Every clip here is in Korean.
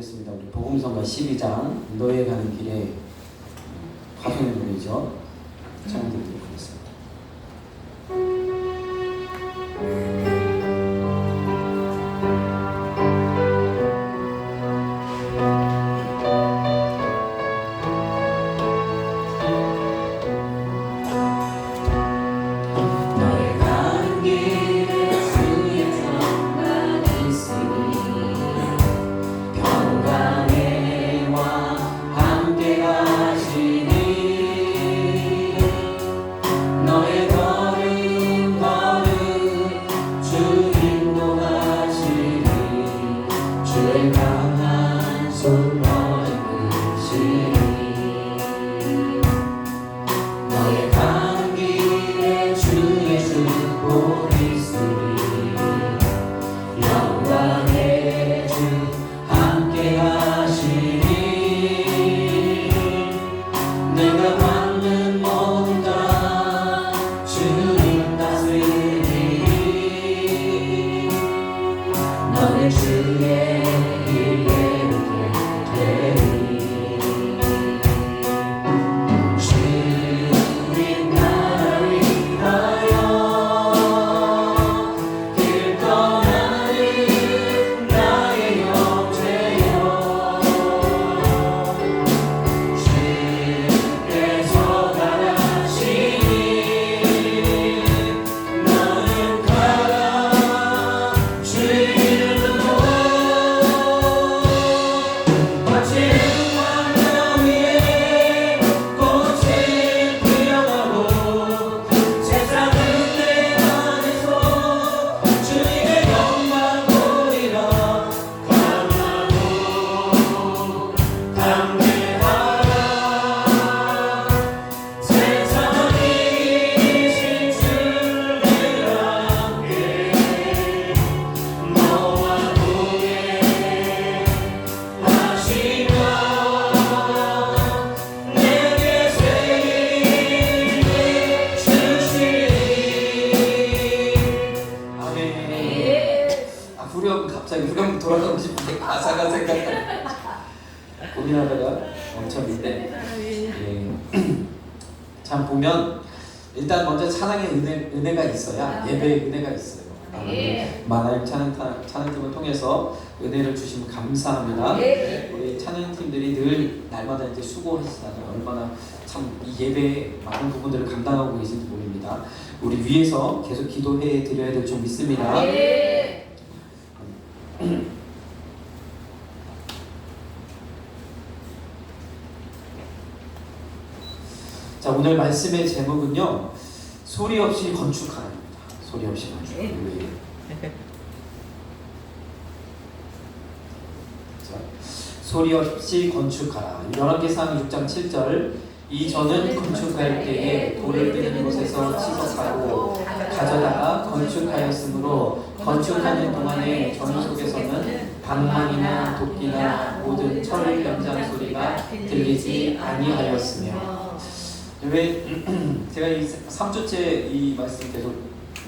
부르겠습니다. 우리 복음성가 12장 너에 가는 길에 화성의 노래죠. 찬양 드리도록 하겠습니다. 후렴 돌아가고 싶은데 가사가 생각나. 고민하다가 멈췄는데 참 보면 일단 먼저 찬양의 은혜가 있어야 예배의 은혜가 있어요. 만화임 찬양팀을 통해서 은혜를 주시면 감사합니다. 우리 찬양팀들이 늘 날마다 이제 수고하시잖아요. 얼마나 참 이 예배의 많은 부분들을 감당하고 계신지 모릅니다. 우리 위에서 계속 기도해 드려야 될 줄 믿습니다. 자, 오늘 말씀의 제목은요, 소리 없이 건축하라입니다. 소리 없이 건축하라. 자, 소리 없이 건축하라. 열왕기상 6장 7절. 이 전은 건축할 때에 돌을 뜨는 곳에서 치석하고 가져다가 건축하였으므로 건축하는 동안에 전 속에서는 방망이나 도끼나 모든 철 연장 소리가 들리지 아니하였으며. 왜 제가 이 3주째 이 말씀 계속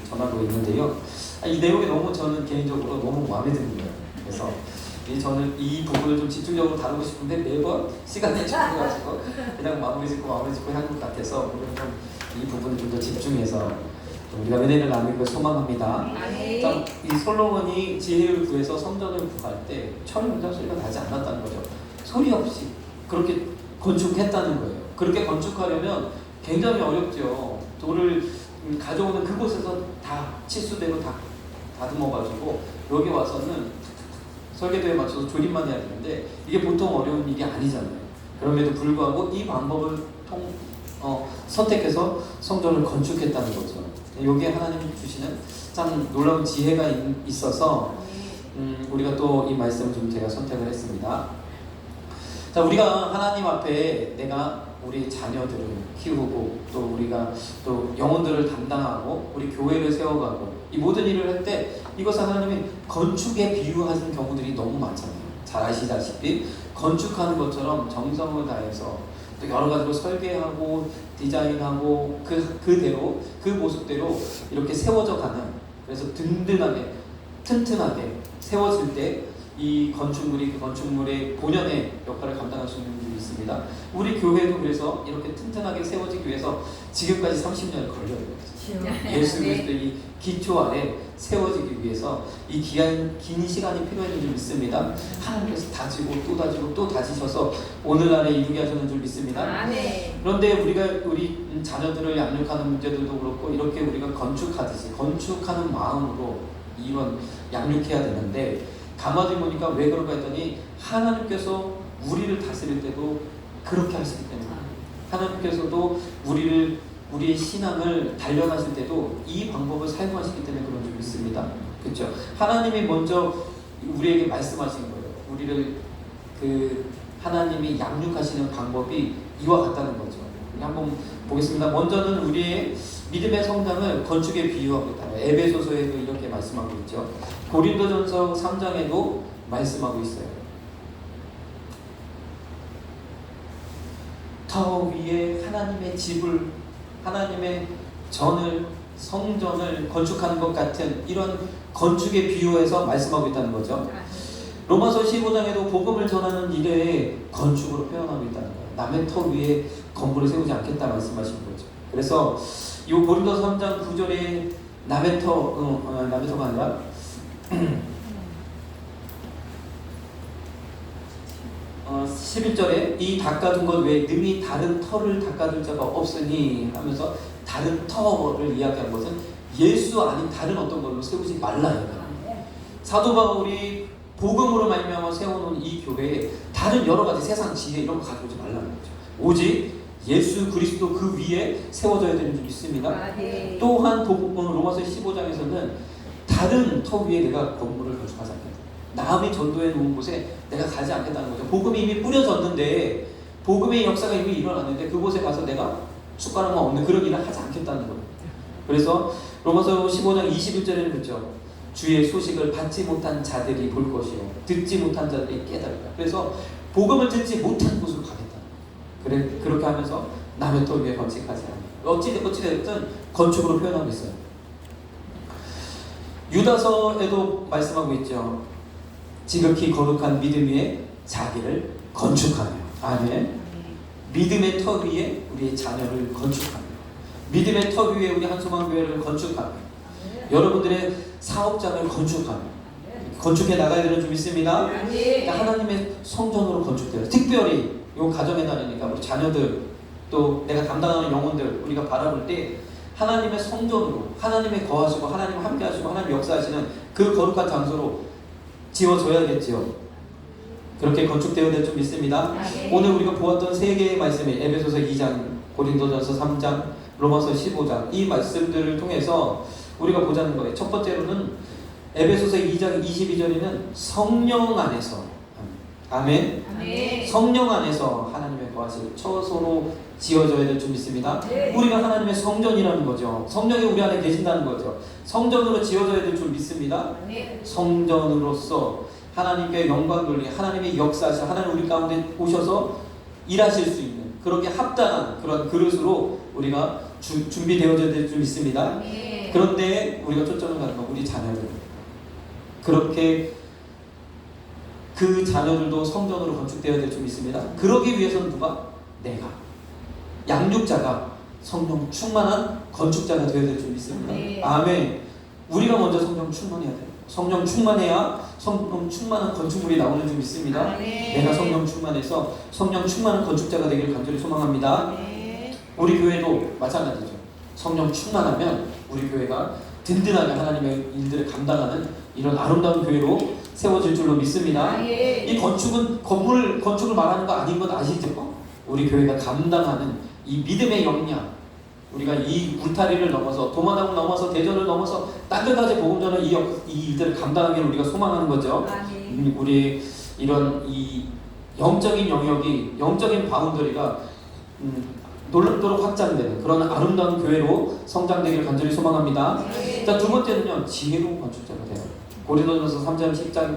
전하고 있는데요, 이 내용이 너무 저는 개인적으로 너무 마음에 드는 거예요. 그래서 저는 이 부분을 좀 집중적으로 다루고 싶은데 매번 시간이 줄어가지고 그냥 마무리 짓고 하는 것 같아서 오늘 좀 이 부분을 좀 더 집중해서 우리가 은혜를 나누는 걸 소망합니다. 자, 이 솔로몬이 지혜를 구해서 성전을 구할 때 철 연장 소리가 나지 않았다는 거죠. 소리 없이 그렇게 건축했다는 거예요. 그렇게 건축하려면 굉장히 어렵죠. 돌을 가져오는 그곳에서 다 치수대로 다 다듬어가지고 여기 와서는 설계도에 맞춰서 조립만 해야 되는데 이게 보통 어려운 일이 아니잖아요. 그럼에도 불구하고 이 방법을 선택해서 성전을 건축했다는 거죠. 여기에 하나님이 주시는 참 놀라운 지혜가 있어서 우리가 또 이 말씀을 좀 제가 선택을 했습니다. 자, 우리가 하나님 앞에 내가 우리 자녀들을 키우고 또 우리가 또 영혼들을 담당하고 우리 교회를 세워가고 이 모든 일을 할 때 이것을 하나님이 건축에 비유하는 경우들이 너무 많잖아요. 잘 아시다시피 건축하는 것처럼 정성을 다해서 또 여러 가지로 설계하고 디자인하고 그대로 그 모습대로 이렇게 세워져 가는, 그래서 든든하게 튼튼하게 세워질 때 이 건축물이 그 건축물의 본연의 역할을 감당할 수 있는 줄이 있습니다. 우리 교회도 그래서 이렇게 튼튼하게 세워지기 위해서 지금까지 30년을 걸려야 됩니다. 예수 그리스도의 이 기초 아래 세워지기 위해서 이 긴 시간이 필요한 줄 믿습니다. 하나님께서 다지고 또 다지고 또 다지셔서 오늘날에 이루게 하시는 줄 믿습니다. 그런데 우리가 우리 자녀들을 양육하는 문제들도 그렇고 이렇게 우리가 건축하듯이 건축하는 마음으로 이런 양육해야 되는데 가만히 보니까 왜 그런가 했더니 하나님께서 우리를 다스릴 때도 그렇게 하시기 때문에 하나님께서도 우리의 신앙을 단련하실 때도 이 방법을 사용하시기 때문에 그런 줄 믿습니다. 그렇죠? 하나님이 먼저 우리에게 말씀하신 거예요. 우리를 하나님이 양육하시는 방법이 이와 같다는 거죠. 한번 보겠습니다. 먼저는 우리의 믿음의 성장을 건축에 비유하고 있다. 에베소서에도 이렇게 말씀하고 있죠. 고린도전서 3장에도 말씀하고 있어요. 터 위에 하나님의 집을, 하나님의 전을, 성전을 건축하는 것 같은 이런 건축에 비유해서 말씀하고 있다는 거죠. 로마서 15장에도 복음을 전하는 일에 건축으로 표현하고 있다는 거예요. 남의 터 위에 건물을 세우지 않겠다 말씀하신 거죠. 그래서 이 고린도서 3장 9절에 남의 터가 아니라 11절에 이 닦아둔 것 외에 능히 다른 터를 닦아둘 자가 없으니 하면서 다른 터를 이야기한 것은 예수 아닌 다른 어떤 걸로 세우지 말라. 사도 바울이 복음으로 말미암아 세워놓은 이 교회에 다른 여러 가지 세상 지혜 이런 거 가져오지 말라는 거죠. 오직 예수 그리스도 그 위에 세워져야 되는 줄 믿습니다. 또한 로마서 15장에서는 다른 터 위에 내가 건물을 건축하지 않겠다. 남이 전도해 놓은 곳에 내가 가지 않겠다는 거죠. 복음이 이미 뿌려졌는데 복음의 역사가 이미 일어났는데 그곳에 가서 내가 숟가락만 없는 그런 일을 하지 않겠다는 거예요. 그래서 로마서 15장 21절에는 그렇죠. 주의 소식을 받지 못한 자들이 볼 것이요 듣지 못한 자들이 깨달을까. 그래서 복음을 듣지 못한 곳으로 가겠다. 그렇게 하면서 남의 터 위에 건축하지 않아요. 어찌됐든 건축으로 표현하고 있어요. 유다서에도 말씀하고 있죠. 지극히 거룩한 믿음 위에 자기를 건축하며. 아멘. 믿음의 터 위에 우리의 자녀를 건축하며, 믿음의 터 위에 우리 한소망교회를 건축하며, 여러분들의 사업장을 건축하며 건축해 나가야 되는 줄 믿습니다. 그러니까 하나님의 성전으로 건축돼요. 특별히 이 가정의 날이니까 우리 자녀들 또 내가 담당하는 영혼들 우리가 바라볼 때 하나님의 성전으로, 하나님의 거하시고 하나님 함께 하시고 하나님 역사하시는 그 거룩한 장소로 지어져야겠지요. 그렇게 건축되어야 될 줄 믿습니다. 오늘 우리가 보았던 세 개의 말씀이 에베소서 2장, 고린도전서 3장, 로마서 15장 이 말씀들을 통해서 우리가 보자는 거예요. 첫 번째로는 에베소서 2장 22절에는 성령 안에서, 아멘. 성령 안에서 하나님의 거하실 처소로 지어져야 될 줄 믿습니다. 우리가 하나님의 성전이라는 거죠. 성령이 우리 안에 계신다는 거죠. 성전으로 지어져야 될 줄 믿습니다. 성전으로서 하나님께 영광 돌리, 하나님의 역사하시, 하나님 우리 가운데 오셔서 일하실 수 있는 그렇게 합당한 그런 그릇으로 우리가 준비되어져야 될 줄 믿습니다. 그런데 우리가 초점을 갖는 건 우리 자녀들, 그렇게 그 자녀들도 성전으로 건축되어야 될 줄 믿습니다. 그러기 위해서는 누가? 내가, 양육자가 성령 충만한 건축자가 되어야 될 줄 믿습니다. 아멘. 우리가 먼저 성령 충만해야 돼요. 성령 충만해야 성령 충만한 건축물이 나오는 줄 믿습니다. 내가 성령 충만해서 성령 충만한 건축자가 되기를 간절히 소망합니다. 우리 교회도 마찬가지죠. 성령 충만하면 우리 교회가 든든하게 하나님의 일들을 감당하는 이런 아름다운 교회로 세워질 줄로 믿습니다. 이 건축은 건축을 말하는 거 아닌 건 아시죠? 우리 교회가 감당하는 이 믿음의 역량, 우리가 이 울타리를 넘어서 도마당을 넘어서 대전을 넘어서 딴 데까지 복음 전하는 이 일들을 감당하기를 우리가 소망하는 거죠. 우리 이런 이 영적인 영역이, 영적인 바운더리가 놀랍도록 확장되는 그런 아름다운 교회로 성장되기를 간절히 소망합니다. 자, 두 번째는요, 지혜로운 건축자가 돼요. 고린도전서 3장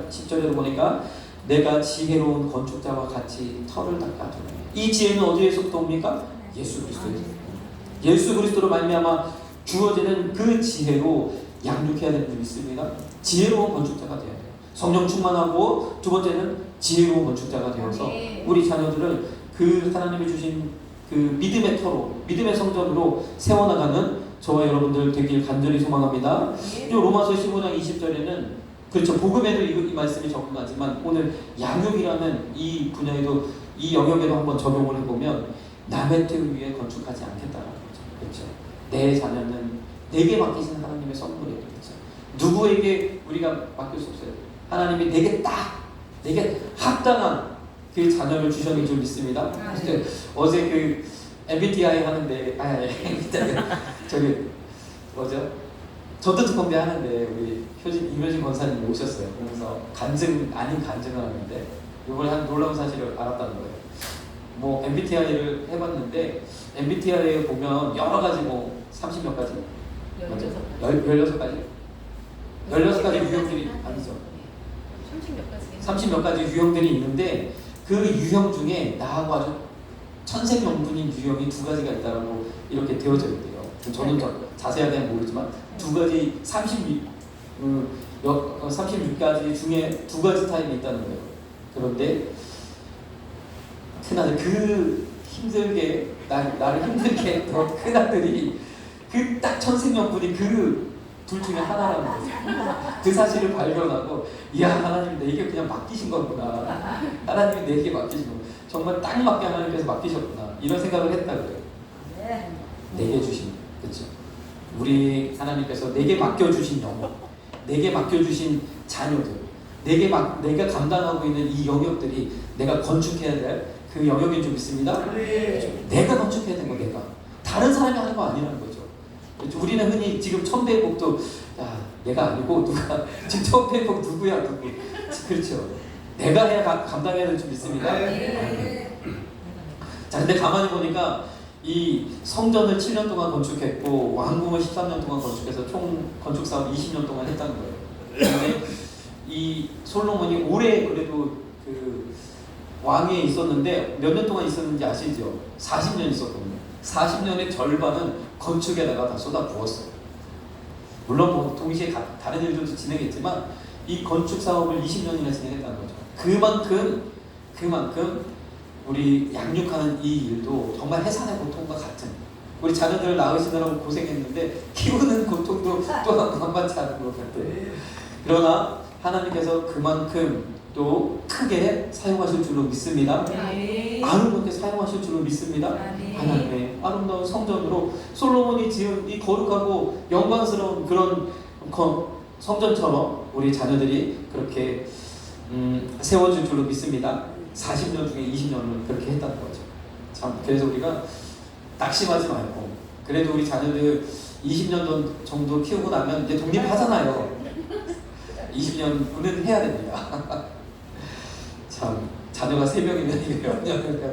10절에 보니까 내가 지혜로운 건축자와 같이 터를 닦아주네. 이 지혜는 어디에서부터 옵니까? 예수 그리스도에서. 예수 그리스도로 말미암아 주어지는 그 지혜로 양육해야 되는 줄 믿습니다. 지혜로운 건축자가 돼야 돼요. 성령 충만하고, 두 번째는 지혜로운 건축자가 되어서 우리 자녀들을 그 하나님이 주신 그 믿음의 터로, 믿음의 성전으로 세워나가는 저와 여러분들 되길 간절히 소망합니다. 로마서 15장 20절에는 그렇죠, 복음에도 이 말씀이 적용하지만 오늘 양육이라는 이 분야에도, 이 영역에도 한번 적용을 해보면 남의 뜻 위에 건축하지 않겠다는 거죠. 그렇죠. 내 자녀는 내게 맡기신 하나님의 선물이에요. 그렇죠. 누구에게 우리가 맡길 수 없어요. 하나님이 내게 합당한 그 자녀를 주셨는 줄 믿습니다. 어제 그 MBTI 하는데, 저기 뭐죠? 전도특공대 하는데 우리 임효진 권사님이 오셨어요. 그러면서 간증 아닌 간증을 하는데 이번에 한 놀라운 사실을 알았다는 거예요. 뭐 MBTI를 해봤는데 MBTI에 보면 여러 가지 뭐 30몇 가지, 16가지? 16가지 유형들이 아니죠. 30몇 가지 유형들이 있는데 그 유형 중에 나하고 아주 천생연분인 유형이 2가지가 있다고 이렇게 되어져 있대요. 저는 자세하게는 모르지만 2가지 36가지 중에 2가지 타입이 있다는 거예요. 그런데 큰아들, 그 힘들게 나를 힘들게 했던 큰아들이 그 딱 천생연분이 그 둘 중에 하나라는 거죠. 그 사실을 발견하고, 이야, 하나님 내게 그냥 맡기신 거구나. 하나님이 내게 맡기신 거구나. 정말 딱 맞게 하나님께서 맡기셨구나. 이런 생각을 했다고요. 내게 주신, 그렇죠. 우리 하나님께서 내게 맡겨주신 영혼, 내게 맡겨주신 자녀들, 내가 감당하고 있는 이 영역들이 내가 건축해야 될 그 영역인 줄 믿습니다. 그렇죠. 내가 건축해야 되는 거, 내가. 다른 사람이 하는 거 아니라는 거죠. 그렇죠. 우리는 흔히 지금 천배복도, 야, 내가 아니고 누가 지금 천배복 누구야, 누구. 그렇죠. 내가 해야 감당해야 될 줄 믿습니다. 자, 근데 가만히 보니까 이 성전을 7년 동안 건축했고 왕궁을 13년 동안 건축해서 총 건축 사업 20년 동안 했다는 거예요. 근데 이 솔로몬이 오래 그래도 그 왕위에 있었는데 몇 년 동안 있었는지 아시죠? 40년 있었거든요. 40년의 절반은 건축에다가 다 쏟아부었어요. 물론 뭐 동시에 다른 일들도 진행했지만 이 건축 사업을 20년이나 진행했다는 거죠. 그만큼 우리 양육하는 이 일도 정말 해산의 고통과 같은, 우리 자녀들을 낳으시느라고 고생했는데 키우는 고통도 또한 만만치 않은 것 같아요. 그러나 하나님께서 그만큼 또 크게 사용하실 줄로 믿습니다. 아름답게 사용하실 줄로 믿습니다. 하나님의 아름다운 성전으로 솔로몬이 지은 이 거룩하고 영광스러운 그런 성전처럼 우리 자녀들이 그렇게 세워질 줄로 믿습니다. 40년 중에 20년을 그렇게 했다는 거죠. 참, 그래서 우리가 낙심하지 말고, 그래도 우리 자녀들 20년 정도 키우고 나면 이제 독립하잖아요. 20년은 해야 됩니다. 참, 자녀가 3명이면 이게 몇 년일까.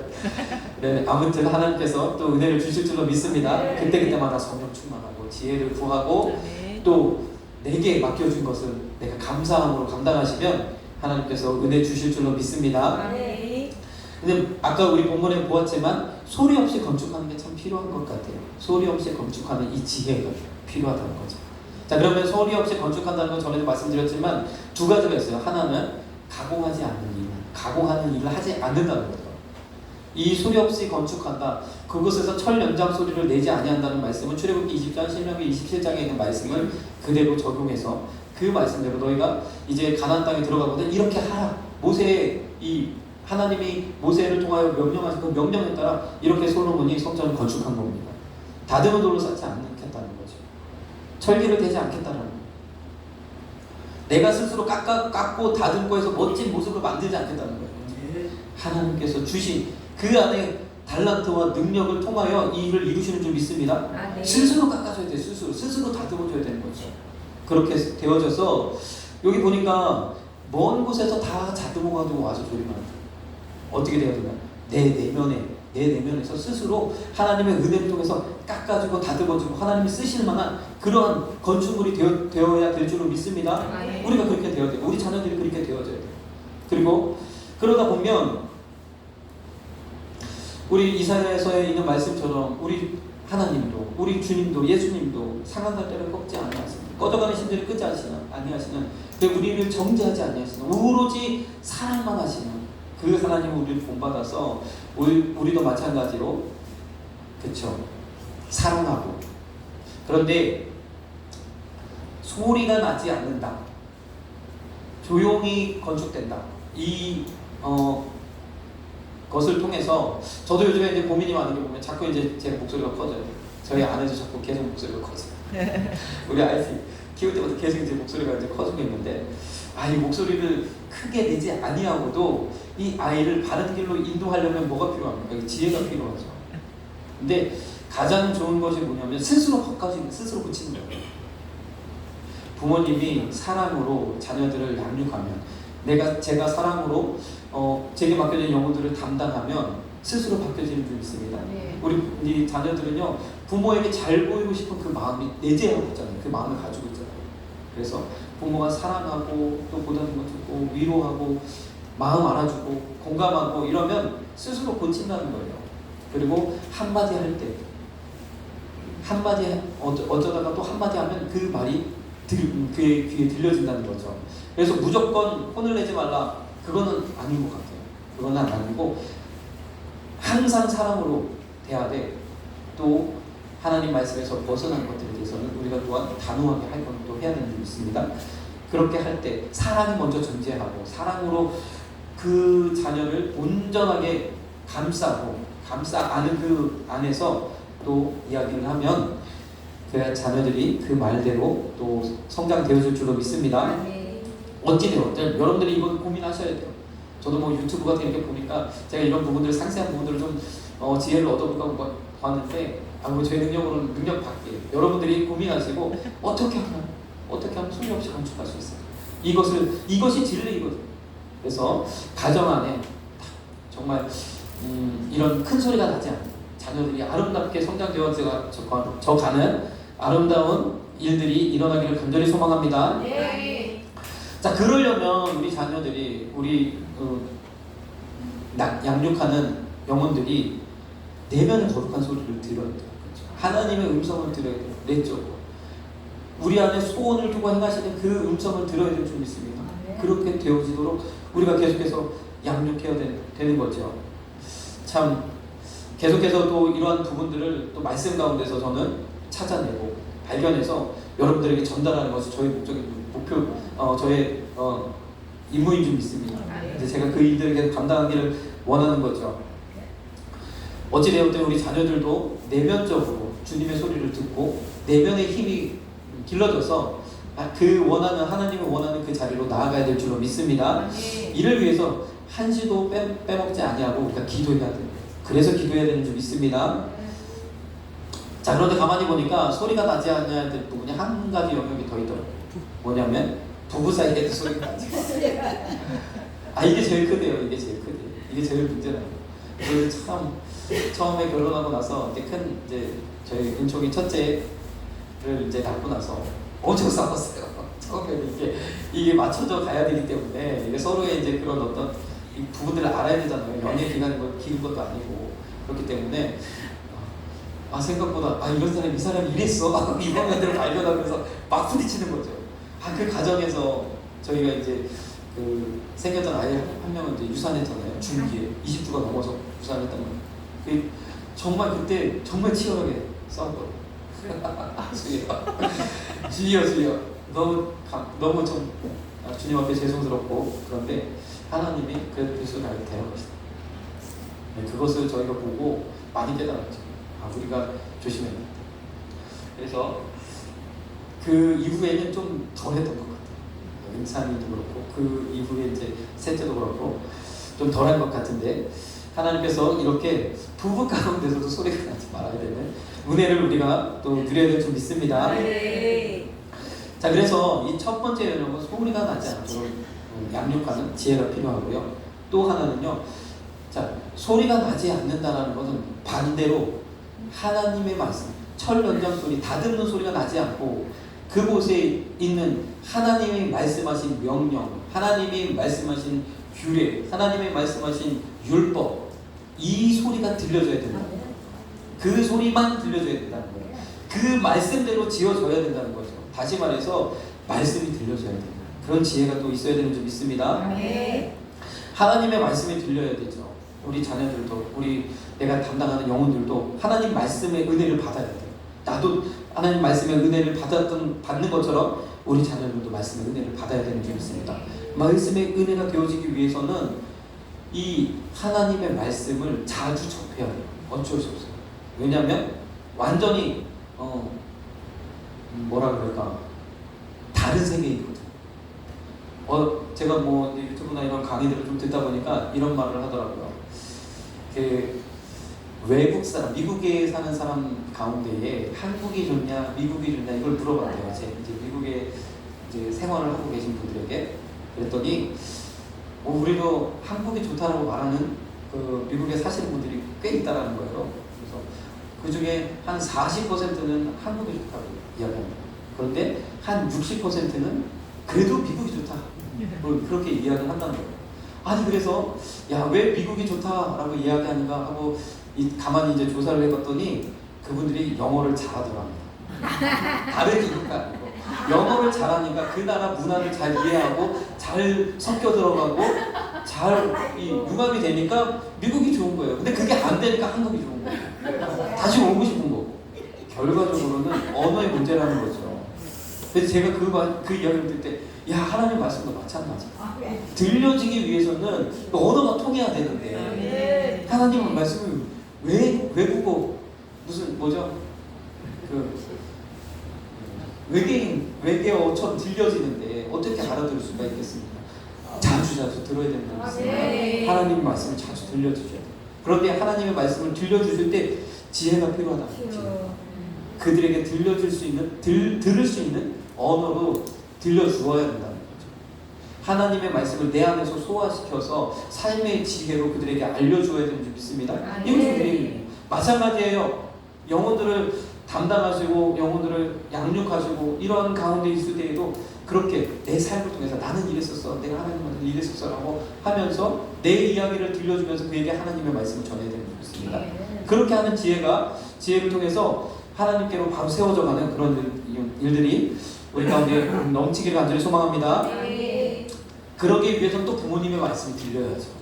네, 아무튼 하나님께서 또 은혜를 주실 줄로 믿습니다. 그때마다 성령 충만하고 지혜를 구하고 또 내게 맡겨준 것을 내가 감사함으로 감당하시면 하나님께서 은혜 주실 줄로 믿습니다. 근데 아까 우리 본문에 보았지만 소리 없이 건축하는 게 참 필요한 것 같아요. 소리 없이 건축하는 이 지혜가 필요하다는 거죠. 자, 그러면 소리 없이 건축한다는 건 전에도 말씀드렸지만 2가지가 있어요. 하나는 가공하지 않는 일, 가공하는 일을 하지 않는다는 거죠. 이 소리 없이 건축한다. 그곳에서 철 연장 소리를 내지 아니한다는 말씀은 출애굽기 20장, 신명기 27장에 있는 말씀을 그대로 적용해서 그 말씀대로 너희가 이제 가나안 땅에 들어가거든 이렇게 하라. 모세의 이 하나님이 모세를 통하여 명령하신 그 명령에 따라 이렇게 솔로몬이 성전을 건축한 겁니다. 다듬은 돌로 쌓지 않겠다는 거죠. 철기를 대지 않겠다는 거예요. 내가 스스로 깎고 다듬고 해서 멋진 모습을 만들지 않겠다는 거예요. 하나님께서 주신 그 안에 달란트와 능력을 통하여 이 일을 이루시는 줄 믿습니다. 스스로 깎아줘야 돼요. 스스로 다듬어줘야 되는 거죠. 그렇게 되어져서 여기 보니까 먼 곳에서 다 다듬어가지고 와서 조립하는 거예요. 어떻게 되어야 되나? 내 내면에서 스스로 하나님의 은혜를 통해서 깎아주고 다듬어주고 하나님이 쓰실 만한 그러한 건축물이 되어야 될 줄로 믿습니다. 우리가 그렇게 되어야 돼요. 우리 자녀들이 그렇게 되어져야 돼요. 그리고 그러다 보면 우리 이사야서에 있는 말씀처럼 우리 하나님도 우리 주님도 예수님도 상한 갈대를 꺾지 않았습니다. 꺼져가는 심지를 끄지 아니하시는 그 우리를 정죄하지 아니하시는 오로지 사랑만 하시는 그 하나님을 우리를 본받아서 우리도 마찬가지로 그쵸 사랑하고 그런데 소리가 나지 않는다. 조용히 건축된다. 것을 통해서 저도 요즘에 이제 고민이 많은 게 보면 자꾸 이제 제 목소리가 커져요. 저희 아내도 자꾸 계속 목소리가 커져요. 우리 아이 키울 때부터 계속 이제 목소리가 이제 커지고 있는데 이 목소리를 크게 내지 아니하고도 이 아이를 바른 길로 인도하려면 뭐가 필요합니까? 지혜가 필요하죠. 근데 가장 좋은 것이 뭐냐면 스스로 바꿔주는, 스스로 고치는 거예요. 부모님이 사랑으로 자녀들을 양육하면 제가 사랑으로 제게 맡겨진 영혼들을 담당하면 스스로 바뀌어지는 줄 믿습니다. 네. 우리 자녀들은요 부모에게 잘 보이고 싶은 그 마음이 내재하고 있잖아요. 그 마음을 가지고 있잖아요. 그래서 부모가 사랑하고 또 보다는 것 듣고 위로하고 마음 알아주고 공감하고 이러면 스스로 고친다는 거예요. 그리고 한마디 할 때 한마디 어쩌다가 또 한마디 하면 그 말이 그의 귀에 들려진다는 거죠. 그래서 무조건 혼을 내지 말라. 그거는 아닌 것 같아요. 그거는 아니고 항상 사랑으로 대하되 또 하나님 말씀에서 벗어난 것들에 대해서는 우리가 또한 단호하게 할 건 또 해야 되는 줄 믿습니다. 그렇게 할 때 사랑이 먼저 존재하고 사랑으로 그 자녀를 온전하게 감싸 안은 그 안에서 또 이야기를 하면 그 자녀들이 그 말대로 또 성장되어질 줄로 믿습니다. 어찌되었든 여러분들이 이건 고민하셔야 돼요. 저도 뭐 유튜브 같은 이렇게 보니까 제가 이런 부분들 상세한 부분들을 좀 지혜를 얻어볼까 봤는데 제 능력으로는 능력 밖에 여러분들이 고민하시고 어떻게 하면 소리 없이 건축할 수 있을까? 이것이 진리이거든요. 그래서 가정 안에 정말 이런 큰 소리가 나지 않는 자녀들이 아름답게 성장되어 가는 아름다운 일들이 일어나기를 간절히 소망합니다. 네. 자, 그러려면 우리 자녀들이 우리 양육하는 영혼들이 내면의 거룩한 소리를 들어야 돼요. 그렇죠? 하나님의 음성을 들어야 돼요. 내적으로 우리 안에 소원을 두고 행하시는 그 음성을 들어야 될 줄 믿습니다. 그렇게 되어지도록 우리가 계속해서 양육해야 되는 거죠. 참 계속해서 또 이러한 부분들을 또 말씀 가운데서 저는 찾아내고 발견해서 여러분들에게 전달하는 것이 저의 목표, 저의 임무인 줄 믿습니다. 이제 제가 그 일들을 계속 감당하기를 원하는 거죠. 어찌되었든 우리 자녀들도 내면적으로 주님의 소리를 듣고 내면의 힘이 길러져서 하나님이 원하는 그 자리로 나아가야 될 줄로 믿습니다. 이를 위해서 한시도 빼먹지 아니하고 우리가 기도해야 돼요. 그래서 기도해야 되는 줄 믿습니다. 자, 그런데 가만히 보니까 소리가 나지 않아야 될 부분이 한 가지 영역이 더 있더라고요. 뭐냐면 부부 사이에도 소리가 나지. 이게 제일 크대요. 이게 제일 문제라요. 그래서 참 처음에 결혼하고 나서 이제 저희 은총이 첫째를 이제 낳고 나서 엄청 싸웠어요. 처음에는 이게 맞춰져 가야 되기 때문에 이게 서로의 이제 그런 어떤 이 부분들을 알아야 되잖아요. 연애 기간이 긴 것도 아니고 그렇기 때문에 생각보다 이런 사람이 이 사람이 이랬어. 이런 것들을 발견하면서 막 부딪히는 거죠. 그 과정에서 저희가 이제 생겼던 아이 한 명은 이제 유산했잖아요. 중기에 20주가 넘어서 유산했단 말이에요. 정말 그때 정말 치열하게 싸웠거든요. 주여 너무 좀 주님 앞에 죄송스럽고 그런데 하나님이 그래도 그리스도를 알게 되는 것이다. 그것을 저희가 보고 많이 깨달았죠. 우리가 조심해야 된다. 그래서 그 이후에는 좀 덜했던 것 같아요. 은찬이도 그렇고 그 이후에 이제 셋째도 그렇고 좀 덜한 것 같은데 하나님께서 이렇게 부부 가운데서도 소리가 나지 말아야 되는 은혜를 우리가 또 누려야 될 줄 믿습니다. 네. 자, 그래서 이 첫 번째 영역은 소리가 나지 않도록 양육하는 지혜가 필요하고요. 또 하나는요. 자, 소리가 나지 않는다라는 것은 반대로 하나님의 말씀, 철연장 소리, 다듬는 소리가 나지 않고 그곳에 있는 하나님이 말씀하신 명령, 하나님이 말씀하신 규례, 하나님이 말씀하신 율법, 이 소리가 들려줘야 된다. 그 소리만 들려줘야 된다는 거예요. 그 말씀대로 지어져야 된다는 거죠. 다시 말해서 말씀이 들려져야 돼요. 그런 지혜가 또 있어야 되는 줄 믿습니다. 하나님의 말씀이 들려야 되죠. 우리 자녀들도, 내가 담당하는 영혼들도 하나님 말씀의 은혜를 받아야 돼요. 나도 하나님 말씀의 은혜를 받는 것처럼 우리 자녀들도 말씀의 은혜를 받아야 되는 줄 믿습니다. 말씀의 은혜가 되어지기 위해서는 이 하나님의 말씀을 자주 접해야 돼요. 어쩔 수 없어요. 왜냐하면 완전히 뭐라 그럴까, 다른 세계이거든요. 제가 뭐 유튜브나 이런 강의들을 좀 듣다 보니까 이런 말을 하더라고요. 외국 사람, 미국에 사는 사람 가운데에 한국이 좋냐, 미국이 좋냐 이걸 물어봤대요. 이제 미국에 이제 생활을 하고 계신 분들에게. 그랬더니 우리도 한국이 좋다라고 말하는 그 미국에 사시는 분들이 꽤 있다라는 거예요. 그래서 그 중에 한 40%는 한국이 좋다고 이야기합니다. 그런데 한 60%는 그래도 미국이 좋다, 그렇게 이야기를 한다는 거예요. 아니 그래서 왜 미국이 좋다라고 이야기하는가 하고 가만히 이제 조사를 해봤더니 그분들이 영어를 잘하더랍니다. 다른 이유가 아니고 영어를 잘하니까 그 나라 문화를 잘 이해하고 잘 섞여 들어가고 잘 융합이 되니까 미국이 좋은 거예요. 근데 그게 안 되니까 한국이 좋은 거예요. 다시 오고 싶은 거고. 결과적으로는 언어의 문제라는 거죠. 그래서 제가 그 이야기를 들을 때 하나님 말씀도 마찬가지. 들려지기 위해서는 언어가 통해야 되는데 하나님의 말씀을 외국어 무슨 뭐죠? 외계어처럼 들려지는데 어떻게 알아들을 수가 있겠습니까? 자주 들어야 된다는 말씀. 하나님의 말씀을 자주 들려주셔야 돼요. 그런데 하나님의 말씀을 들려주실 때 지혜가 필요하다. 그들에게 들려줄 수 있는, 들을 수 있는 언어로 들려주어야 된다는 거죠. 하나님의 말씀을 내 안에서 소화시켜서 삶의 지혜로 그들에게 알려주어야 되는 줄 믿습니다. 이것이 우리입니다. 마찬가지예요. 영혼들을 담당하시고 영혼들을 양육하시고 이러한 가운데 있을 때에도 그렇게 내 삶을 통해서 나는 이랬었어, 내가 하나님한테 이랬었어 라고 하면서 내 이야기를 들려주면서 그에게 하나님의 말씀을 전해야 되는 줄 믿습니다. 그렇게 하는 지혜를 통해서 하나님께로 바로 세워져 가는 그런 일들이 우리 가운데 넘치기를 간절히 소망합니다. 그러기 위해서는 또 부모님의 말씀이 들려야죠.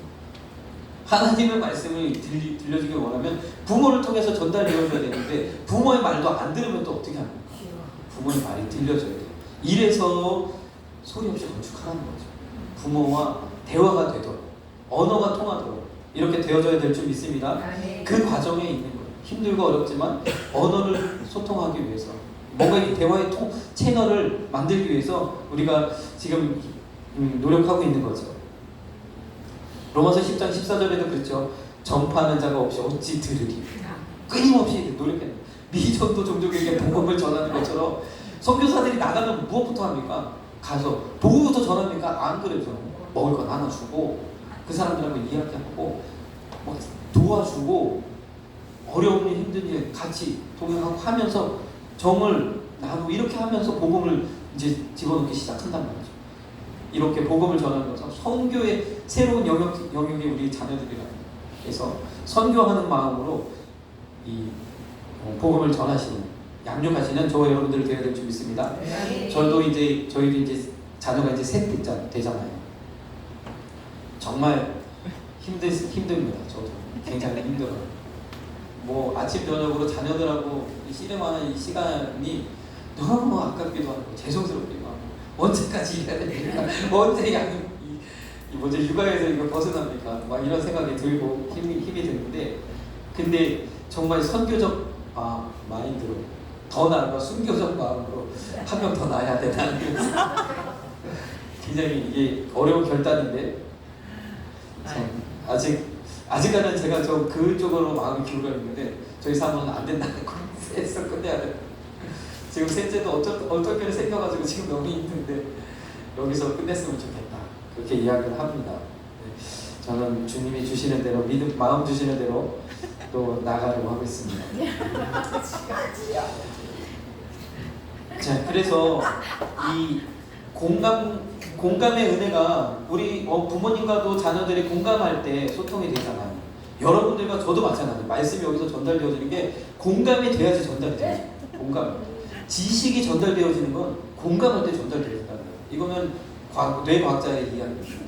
하나님의 말씀을 들려주길 원하면 부모를 통해서 전달되어줘야 되는데 부모의 말도 안 들으면 또 어떻게 합니까? 부모의 말이 들려줘야 돼요. 이래서 소리 없이 건축하라는 거죠. 부모와 대화가 되도록, 언어가 통하도록 이렇게 되어져야 될 줄 믿습니다. 그 과정에 있는 거예요. 힘들고 어렵지만 언어를 소통하기 위해서, 뭔가 이 대화의 채널을 만들기 위해서 우리가 지금 노력하고 있는 거죠. 로마서 10장 14절에도 그랬죠. 전파하는 자가 없이 어찌 들으리. 끊임없이 노력했는데 미전도 종족에게 복음을 전하는 것처럼 선교사들이 나가면 무엇부터 합니까? 가서 복음부터 전합니까? 안 그래죠. 먹을 건 하나 주고 그 사람들하고 이야기하고 도와주고 어려운 일 힘든 일 같이 동행하고 하면서 정을 나누고 이렇게 하면서 복음을 이제 집어넣기 시작한단 말이죠. 이렇게 복음을 전하는 것은 선교의 새로운 영역이 우리 자녀들이라는 그래서 선교하는 마음으로 이 복음을 전하시는, 양육하시는 저와 여러분들을 되어야 될 줄 믿습니다. 저희도 이제 자녀가 이제 셋 되잖아요. 정말 힘듭니다. 저도 굉장히 힘들어요. 뭐 아침 저녁으로 자녀들하고 씨름하는 이 시간이 너무 아깝기도 하고 죄송스럽기도 하고 언제까지 일해야 됩니까? 언제 육아에서 이거 벗어납니까? 막 이런 생각이 들고 힘이 드는데, 근데 정말 선교적 마인드로 더 나아가 순교적 마음으로 한 명 더 낳아야 된다는 굉장히 이게 어려운 결단인데 아직까지는 제가 좀 그쪽으로 마음이 기울어 있는데 저희 사모는 안 된다는 거 셋을 끝내야 돼. 지금 셋째도 어떻게 생겨가지고 지금 너무 힘든데 여기서 끝냈으면 좋겠다. 그렇게 이야기를 합니다. 네. 저는 주님이 주시는 대로 마음 주시는 대로 또 나가려고 하고 있습니다. 자, 그래서 이 공감의 은혜가 우리 부모님과도 자녀들이 공감할 때 소통이 되잖아요. 여러분들과 저도 마찬가지예요. 말씀이 여기서 전달되어지는 게 공감이 돼야지 전달이 돼요. 공감. 지식이 전달되어지는 건 공감할 때 전달되어진다는 거예요. 이거는 뇌과학자의 이야기입니다.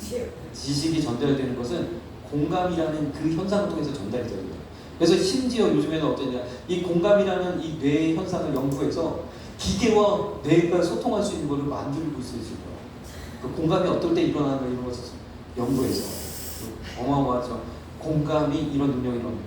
지식이 전달되는 것은 공감이라는 그 현상을 통해서 전달이 됩니다. 그래서 심지어 요즘에는 어떠냐, 이 공감이라는 이 뇌 현상을 연구해서 기계와 뇌가 소통할 수 있는 것을 만들고 있어요. 그 공감이 어떨 때 일어나는 이런 것을 연구해서 어마어마하죠. 공감이 이런 능력이 이런.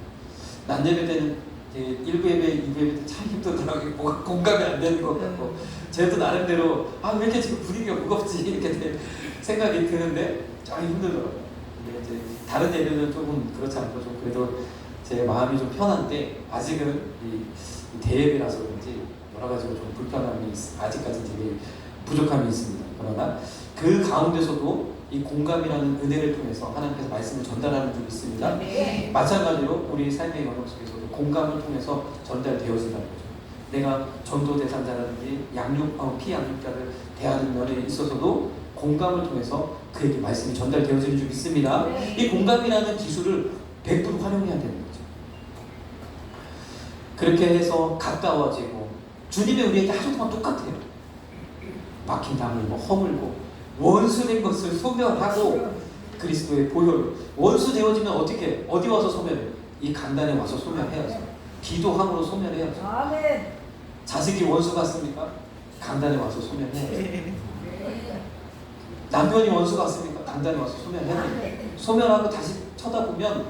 난 예배 때는 1부 예배, 2부 예배 때 참 힘들더라고요. 뭐가 공감이 안 되는 것 같고 저도 나름대로 왜 이렇게 지금 분위기가 무겁지 이렇게 생각이 드는데 참 힘들더라고요. 근데 이제 다른 예배는 조금 그렇지 않고 좀 그래도 제 마음이 좀 편한데 아직은 이 대예배라서 그런지 여러 가지로 좀 불편함이 아직까지 되게 부족함이 있습니다. 그러나 그 가운데서도 이 공감이라는 은혜를 통해서 하나님께서 말씀을 전달하는 줄이 있습니다. 네. 마찬가지로 우리 삶의 영역 속에서도 공감을 통해서 전달되어진다는 거죠. 내가 전도 대상자라든지 피양육자를 대하는 면에 있어서도 공감을 통해서 그에게 말씀이 전달되어지는 줄이 있습니다. 네. 이 공감이라는 기술을 100% 활용해야 되는 거죠. 그렇게 해서 가까워지고 주님의 우리에게 하루 동안 똑같아요. 막힌 담을 허물고 원수된 것을 소멸하고 그리스도의 보혈로 원수 되어지면 어떻게 어디 와서 소멸해요? 이 강단에 와서 소멸해야죠. 기도함으로 소멸해야죠. 아멘. 자식이 원수 같습니까? 강단에 와서 소멸해야죠. 남편이 원수 같습니까? 강단에 와서 소멸해야 돼요. 소멸하고 다시 쳐다보면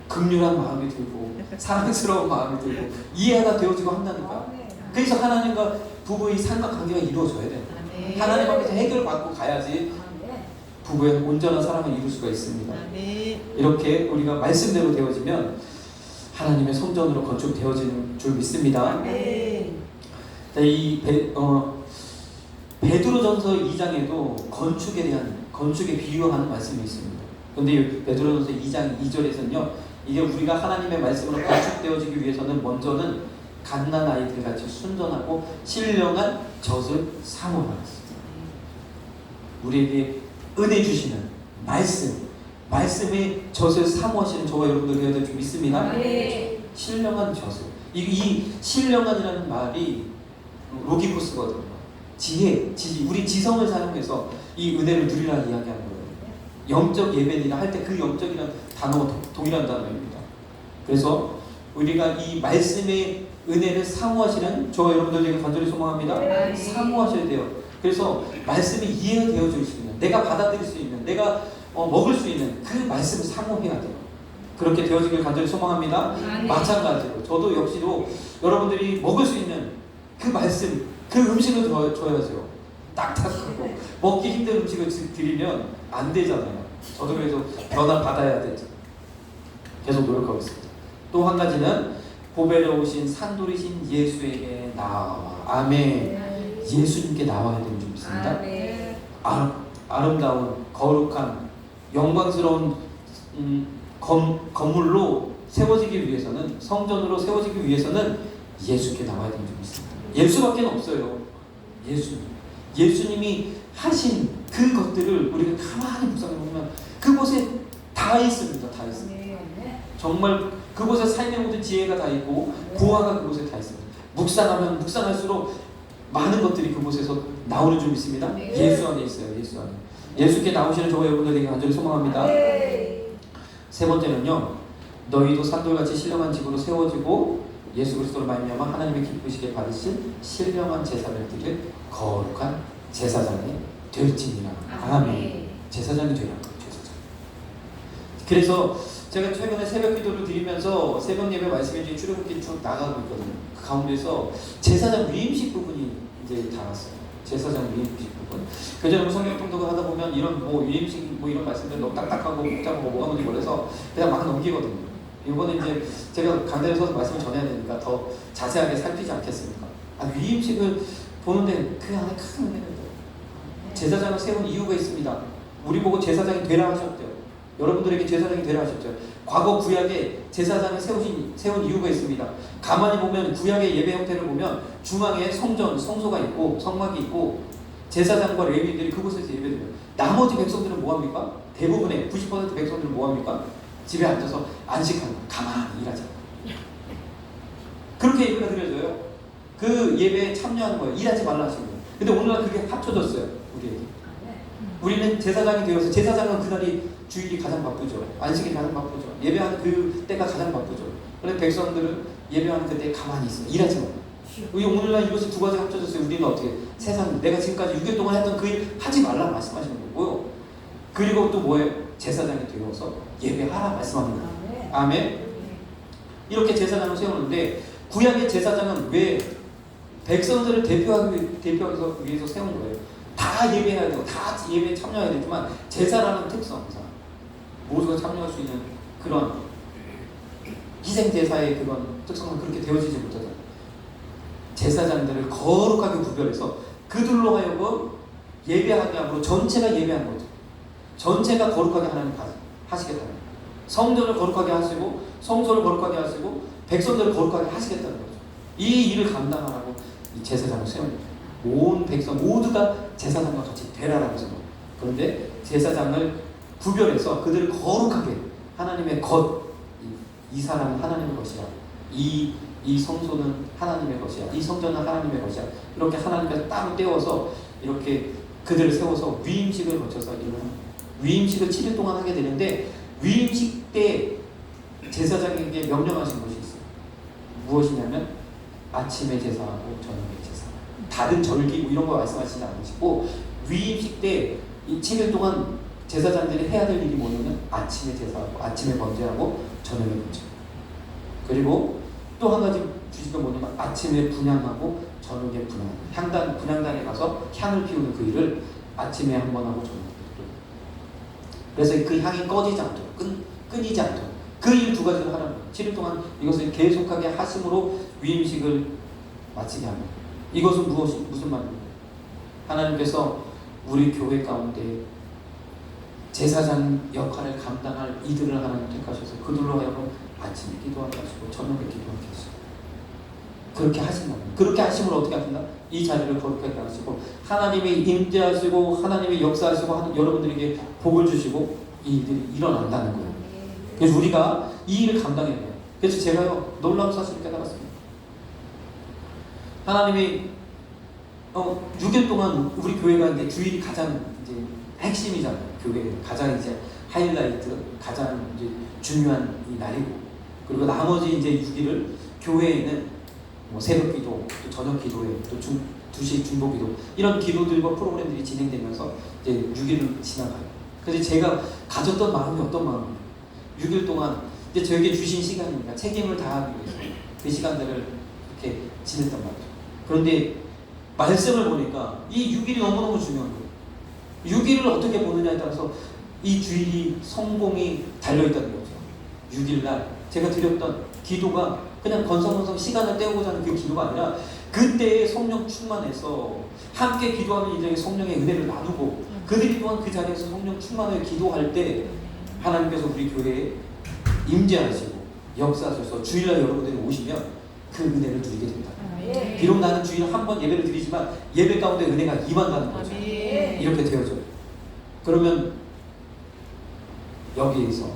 긍휼한 마음이 들고 사랑스러운 마음이 들고 이해가 되어지고 한다니까. 그래서 하나님과 부부의 삼각관계가 이루어져야 돼요. 하나님 앞에서 해결받고 가야지 부부의 온전한 사랑을 이룰 수가 있습니다. 이렇게 우리가 말씀대로 되어지면 하나님의 성전으로 건축되어지는 줄 믿습니다. 이 베드로전서 2장에도 건축에 비유하는 말씀이 있습니다. 그런데 베드로전서 2장 2절에서는요, 이게 우리가 하나님의 말씀으로 건축되어지기 위해서는 먼저는 갓난 아이들 같이 순전하고 신령한 젖을 사모하였습니다. 우리에게 은혜 주시는 말씀의 젖을 사모하시는 저와 여러분들 되어야 될 줄 믿습니다. 신령한 젖을. 이 신령한이라는 말이 로기코스거든요. 우리 지성을 사용해서 이 은혜를 누리라 이야기하는 거예요. 영적 예배니라 할 때 그 영적이라는 단어가 동일한 단어입니다. 그래서 우리가 이 말씀의 은혜를 사모하시는 저와 여러분들에게 간절히 소망합니다. 사모하셔야 돼요. 그래서 말씀이 이해되어질 수 있는, 내가 받아들일 수 있는, 내가 먹을 수 있는 그 말씀을 사모해야 돼요. 그렇게 되어지길 간절히 소망합니다. 마찬가지로 저도 역시도 여러분들이 먹을 수 있는 그 말씀, 그 음식을 줘야죠. 딱딱하고 먹기 힘든 음식을 드리면 안 되잖아요. 저도 그래서 변화 받아야 되죠. 계속 노력하고 있습니다. 또 한 가지는 보배로 오신 산돌이신 예수에게 나와. 아멘. 예수님께 나와야 되는 줄 믿습니다. 아름다운 거룩한 영광스러운 건물로 세워지기 위해서는, 성전으로 세워지기 위해서는 예수께 나와야 되는 줄 믿습니다. 예수밖에 없어요. 예수님이 하신 그 것들을 우리가 가만히 묵상해 보면 그곳에 다 있습니다. 다 있습니다. 정말 그곳에 삶의 모든 지혜가 다 있고 구화가 그곳에 다 있습니다. 묵상하면 묵상할수록 많은 것들이 그곳에서 나오는 줄 믿습니다. 예수 안에 있어요. 예수 안에. 예수께 나오시는 저와 여러분들에게 간절히 소망합니다. 세 번째는요, 너희도 산돌같이 신령한 집으로 세워지고 예수 그리스도로 말미암아 하나님의 기쁘시게 받으신 신령한 제사를 드릴 거룩한 제사장이 될지니라. 아멘. 제사장이 되라는 거예요. 제사장. 그래서 제가 최근에 새벽 기도를 드리면서 새벽 예배 말씀해 주신 출애굽기 쭉 나가고 있거든요. 그 가운데서 제사장 위임식 부분이 이제 나왔어요. 제사장 위임식 부분. 그전에 성경 통독을 하다 보면 이런 위임식 이런 말씀들 너무 딱딱하고 복잡하고 뭐가 뭔지 몰라서 그냥 막 넘기거든요. 이번에 이제 제가 강단에 서서 말씀을 전해야 되니까 더 자세하게 살피지 않겠습니까? 위임식을 보는데 그 안에 큰 의미가 있어요. 제사장을 세운 이유가 있습니다. 우리 보고 제사장이 되라 하셨대요. 여러분들에게 제사장이 되라 하셨죠. 과거 구약에 제사장을 세운 이유가 있습니다. 가만히 보면 구약의 예배 형태를 보면 중앙에 성소가 있고 성막이 있고 제사장과 레위인들이 그곳에서 예배드려요. 나머지 백성들은 뭐합니까? 대부분의 90% 백성들은 뭐합니까? 집에 앉아서 안식하는 거, 가만히 일하자. 그렇게 예배가 드려져요. 그 예배에 참여하는 거예요. 일하지 말라 하신 거예요. 근데 오늘날 그게 합쳐졌어요. 우리에게. 우리는 제사장이 되어서, 제사장은 그날이 주일이 가장 바쁘죠. 안식이 가장 바쁘죠. 예배하는 그 때가 가장 바쁘죠. 그런데 백성들은 예배하는 그때 가만히 있어요. 일하지 마. 우리 오늘날 이것이 두 가지 합쳐졌어요. 우리는 어떻게? 세상, 내가 지금까지 6일 동안 했던 그 일 하지 말라 말씀하시는 거고요. 그리고 또 뭐예요? 제사장이 되어서 예배하라 말씀합니다. 아멘. 이렇게 제사장을 세우는데, 구약의 제사장은 왜 백성들을 대표하기 위해서 세운 거예요. 다 예배해야 되고 다 예배에 참여해야 되지만 제사라는 특성상 모두가 참여할 수 있는 그런 희생제사의 그런 특성은 그렇게 되어지지 못하잖아요. 제사장들을 거룩하게 구별해서 그들로 하여금 예배하게 하고, 전체가 예배한 거죠. 전체가 거룩하게 하나님 하시겠다는 거예요. 성전을 거룩하게 하시고 성소를 거룩하게 하시고 백성들을 거룩하게 하시겠다는 거죠. 이 일을 감당하라고 이 제사장을 세웁니다. 온 백성 모두가 제사장과 같이 되라라고 해서. 그런데 제사장을 구별해서 그들을 거룩하게, 하나님의 것, 이 사람은 하나님의 것이야, 이 성소는 하나님의 것이야, 이 성전은 하나님의 것이야, 이렇게 하나님께서 따로 떼어서 이렇게 그들을 세워서 위임식을 거쳐서 위임식을 7일 동안 하게 되는데, 위임식 때 제사장에게 명령하신 것이 있어요. 무엇이냐면 아침에 제사하고 저녁에 제사, 다른 절기 이런 거 말씀하시지 않으시고, 위임식 때 이 7일 동안 제사장들이 해야 될 일이 뭐냐면 아침에 제사하고 아침에 번제하고 저녁에 번제. 그리고 또 한 가지 주시가 뭐냐면 아침에 분향하고 저녁에 분향. 분향단에 가서 향을 피우는 그 일을 아침에 한 번 하고 저녁에 한 번. 그래서 그 향이 꺼지지 않도록, 끊이지 않도록 그 일 두 가지를 하라는 거예요. 7일 동안 이것을 계속하게 하심으로 위임식을 마치게 합니다. 이것은 무슨 말입니까? 하나님께서 우리 교회 가운데 제사장 역할을 감당할 이들을 하나님 택하셔서 그들로 하여금 아침에 기도하게 하시고 저녁에 기도하게 하시고 그렇게 하신 겁니다. 그렇게 하심으로 어떻게 하신다? 이 자리를 거룩하게 하시고 하나님이 임재하시고 하나님이 역사하시고 하는 여러분들에게 복을 주시고 이 일들이 일어난다는 거예요. 그래서 우리가 이 일을 감당해야 돼요. 그래서 제가요 놀라운 사실을 깨달았습니다. 하나님이 6일 동안 우리 교회가 이제 주일이 가장 이제 핵심이잖아요. 교회 가장 이제 하이라이트, 가장 이제 중요한 이 날이고, 그리고 나머지 이제 6일을 교회에는 뭐 새벽 기도, 또 저녁 기도회, 또 2시 중보 기도, 이런 기도들과 프로그램들이 진행되면서 이제 6일을 지나가요. 그래서 제가 가졌던 마음이 어떤 마음이에요? 6일 동안 이제 저에게 주신 시간이니까 책임을 다하기 위해서 그 시간들을 이렇게 지냈단 말이죠. 그런데 말씀을 보니까 이 6일이 너무너무 중요한 거예요. 6일을 어떻게 보느냐에 따라서 이 주일이 성공이 달려있다는 거죠. 6일날 제가 드렸던 기도가 그냥 건성건성 시간을 때우고자 하는 그 기도가 아니라 그때의 성령 충만해서 함께 기도하는 이들에게 성령의 은혜를 나누고, 그들이 또한 그 자리에서 성령 충만을 기도할 때 하나님께서 우리 교회에 임재하시고 역사하셔서 주일날 여러분들이 오시면 그 은혜를 누리게 됩니다. 비록 나는 주일에 한 번 예배를 드리지만 예배 가운데 은혜가 임한다는 거죠. 이렇게 되어져요. 그러면 여기에서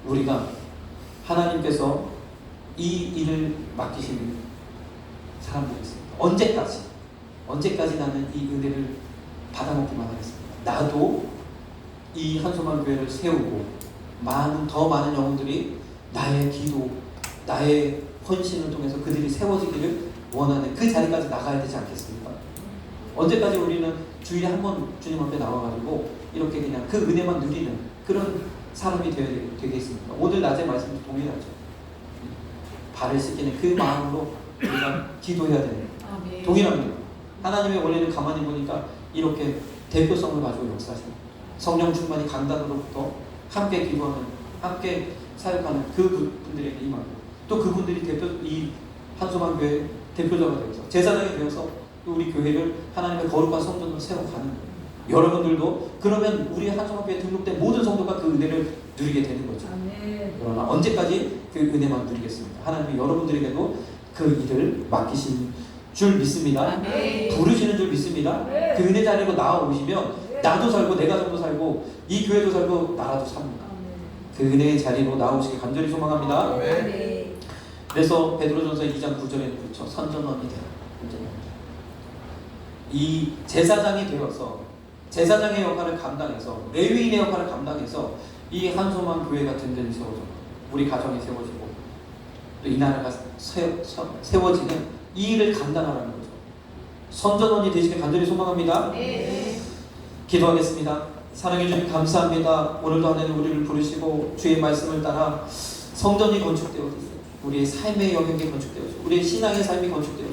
우리가 하나님께서 이 일을 맡기신 사람들이 있습니다. 언제까지 나는 이 은혜를 받아먹기만 하겠습니다. 나도 이 한소만 교회를 세우고 더 많은 영혼들이 나의 기도, 나의 헌신을 통해서 그들이 세워지기를 원하는 그 자리까지 나가야 되지 않겠습니까? 언제까지 우리는 주일에 한 번 주님 앞에 나와가지고 이렇게 그냥 그 은혜만 누리는 그런 사람이 되겠습니까? 오늘 낮에 말씀도 동일하죠. 발을 씻기는 그 마음으로 우리가 기도해야 되는 동일합니다. 하나님의 원래는 가만히 보니까 이렇게 대표성을 가지고 역사하시고 성령 충만이 강단으로부터 함께 기도하는, 함께 사역하는 그 분들에게 임하고, 또 그분들이 이 한소만 교회 대표자가 되어서 제사장이 되어서 우리 교회를 하나님의 거룩한 성전으로 세워가는 거예요. 여러분들도 그러면 우리 한소만 교회에 등록된 모든 성도가 그 은혜를 누리게 되는 거죠. 그러나 언제까지 그 은혜만 누리겠습니까? 하나님이 여러분들에게도 그 일을 맡기신 줄 믿습니다. 부르시는 줄 믿습니다. 그 은혜 자리로 나와오시면 나도 살고 내 가정도 살고 이 교회도 살고 나라도 삽니다. 그 은혜의 자리로 나오시길 간절히 소망합니다. 그래서 베드로전서 2장 9절에 그렇죠. 선전원이 되라. 이 제사장이 되어서 제사장의 역할을 감당해서 레위인의 역할을 감당해서 이 한소만 교회가 든든히 세워져 우리 가정이 세워지고 또 이 나라가 세워지는 이 일을 감당하라는 거죠. 선전원이 되시길 간절히 소망합니다. 네. 기도하겠습니다. 사랑해 주님 감사합니다. 오늘도 하나님 우리를 부르시고 주의 말씀을 따라 성전이 건축되어지고 우리의 삶의 영역이 건축되어지고 우리의 신앙의 삶이 건축되어지고